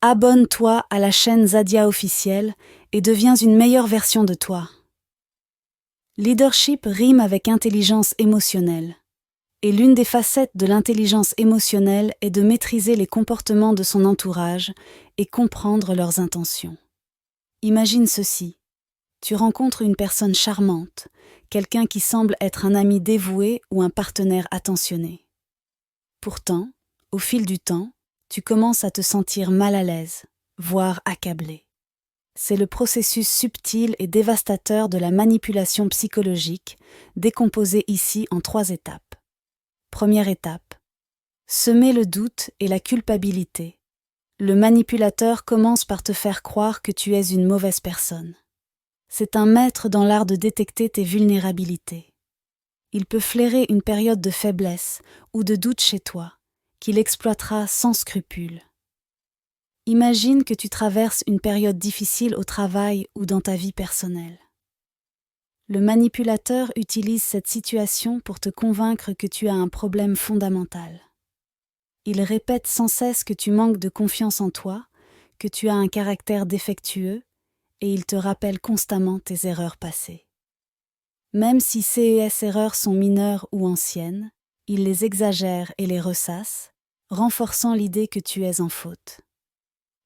Abonne-toi à la chaîne Zadia officielle et deviens une meilleure version de toi. Leadership rime avec intelligence émotionnelle. Et l'une des facettes de l'intelligence émotionnelle est de maîtriser les comportements de son entourage et comprendre leurs intentions. Imagine ceci. Tu rencontres une personne charmante, quelqu'un qui semble être un ami dévoué ou un partenaire attentionné. Pourtant, au fil du temps, tu commences à te sentir mal à l'aise, voire accablé. C'est le processus subtil et dévastateur de la manipulation psychologique, décomposé ici en 3 étapes. Première étape. Semer le doute et la culpabilité. Le manipulateur commence par te faire croire que tu es une mauvaise personne. C'est un maître dans l'art de détecter tes vulnérabilités. Il peut flairer une période de faiblesse ou de doute chez toi, qu'il exploitera sans scrupule. Imagine que tu traverses une période difficile au travail ou dans ta vie personnelle. Le manipulateur utilise cette situation pour te convaincre que tu as un problème fondamental. Il répète sans cesse que tu manques de confiance en toi, que tu as un caractère défectueux, et il te rappelle constamment tes erreurs passées. Même si ces erreurs sont mineures ou anciennes, il les exagère et les ressasse, renforçant l'idée que tu es en faute.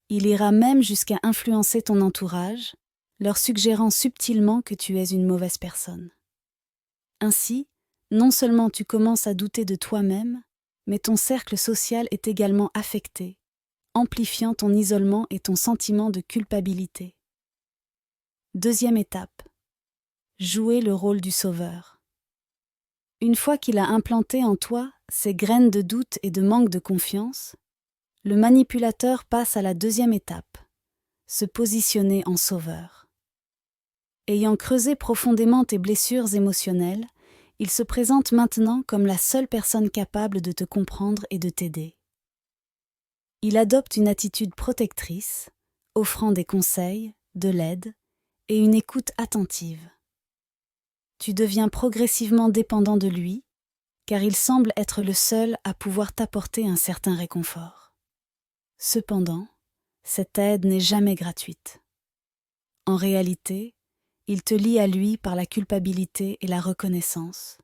Il ira même jusqu'à influencer ton entourage, leur suggérant subtilement que tu es une mauvaise personne. Ainsi, non seulement tu commences à douter de toi-même, mais ton cercle social est également affecté, amplifiant ton isolement et ton sentiment de culpabilité. Deuxième étape. Jouer le rôle du sauveur. Une fois qu'il a implanté en toi ces graines de doute et de manque de confiance, le manipulateur passe à la deuxième étape, se positionner en sauveur. Ayant creusé profondément tes blessures émotionnelles, il se présente maintenant comme la seule personne capable de te comprendre et de t'aider. Il adopte une attitude protectrice, offrant des conseils, de l'aide et une écoute attentive. Tu deviens progressivement dépendant de lui, car il semble être le seul à pouvoir t'apporter un certain réconfort. Cependant, cette aide n'est jamais gratuite. En réalité, il te lie à lui par la culpabilité et la reconnaissance,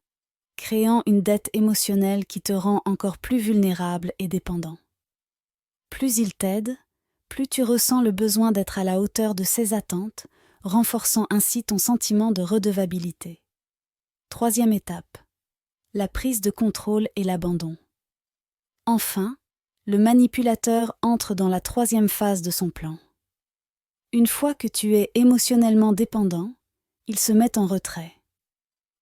créant une dette émotionnelle qui te rend encore plus vulnérable et dépendant. Plus il t'aide, plus tu ressens le besoin d'être à la hauteur de ses attentes, renforçant ainsi ton sentiment de redevabilité. Troisième étape. La prise de contrôle et l'abandon. Enfin, le manipulateur entre dans la 3e phase de son plan. Une fois que tu es émotionnellement dépendant, il se met en retrait.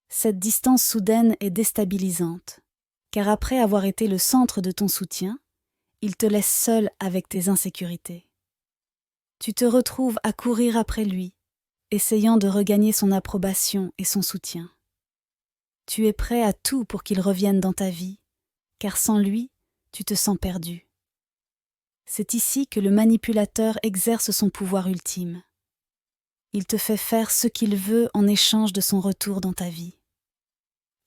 Cette distance soudaine est déstabilisante, car après avoir été le centre de ton soutien, il te laisse seul avec tes insécurités. Tu te retrouves à courir après lui, essayant de regagner son approbation et son soutien. Tu es prêt à tout pour qu'il revienne dans ta vie, car sans lui, tu te sens perdu. C'est ici que le manipulateur exerce son pouvoir ultime. Il te fait faire ce qu'il veut en échange de son retour dans ta vie.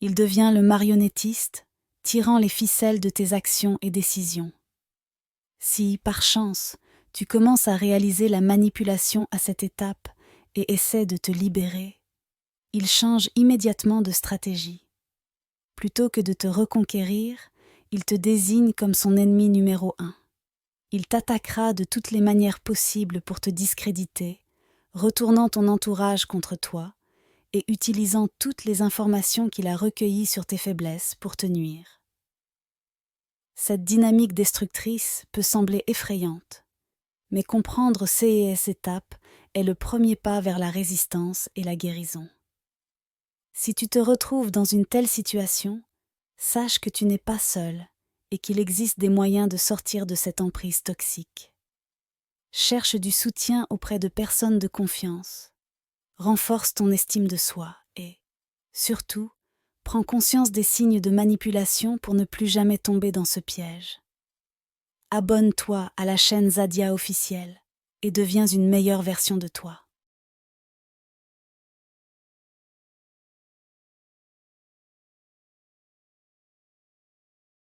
Il devient le marionnettiste, tirant les ficelles de tes actions et décisions. Si, par chance, tu commences à réaliser la manipulation à cette étape et essaies de te libérer, il change immédiatement de stratégie. Plutôt que de te reconquérir, il te désigne comme son ennemi numéro 1. Il t'attaquera de toutes les manières possibles pour te discréditer, retournant ton entourage contre toi et utilisant toutes les informations qu'il a recueillies sur tes faiblesses pour te nuire. Cette dynamique destructrice peut sembler effrayante, mais comprendre ces étapes est le premier pas vers la résistance et la guérison. Si tu te retrouves dans une telle situation, sache que tu n'es pas seul et qu'il existe des moyens de sortir de cette emprise toxique. Cherche du soutien auprès de personnes de confiance. Renforce ton estime de soi et, surtout, prends conscience des signes de manipulation pour ne plus jamais tomber dans ce piège. Abonne-toi à la chaîne Zadia officielle et deviens une meilleure version de toi.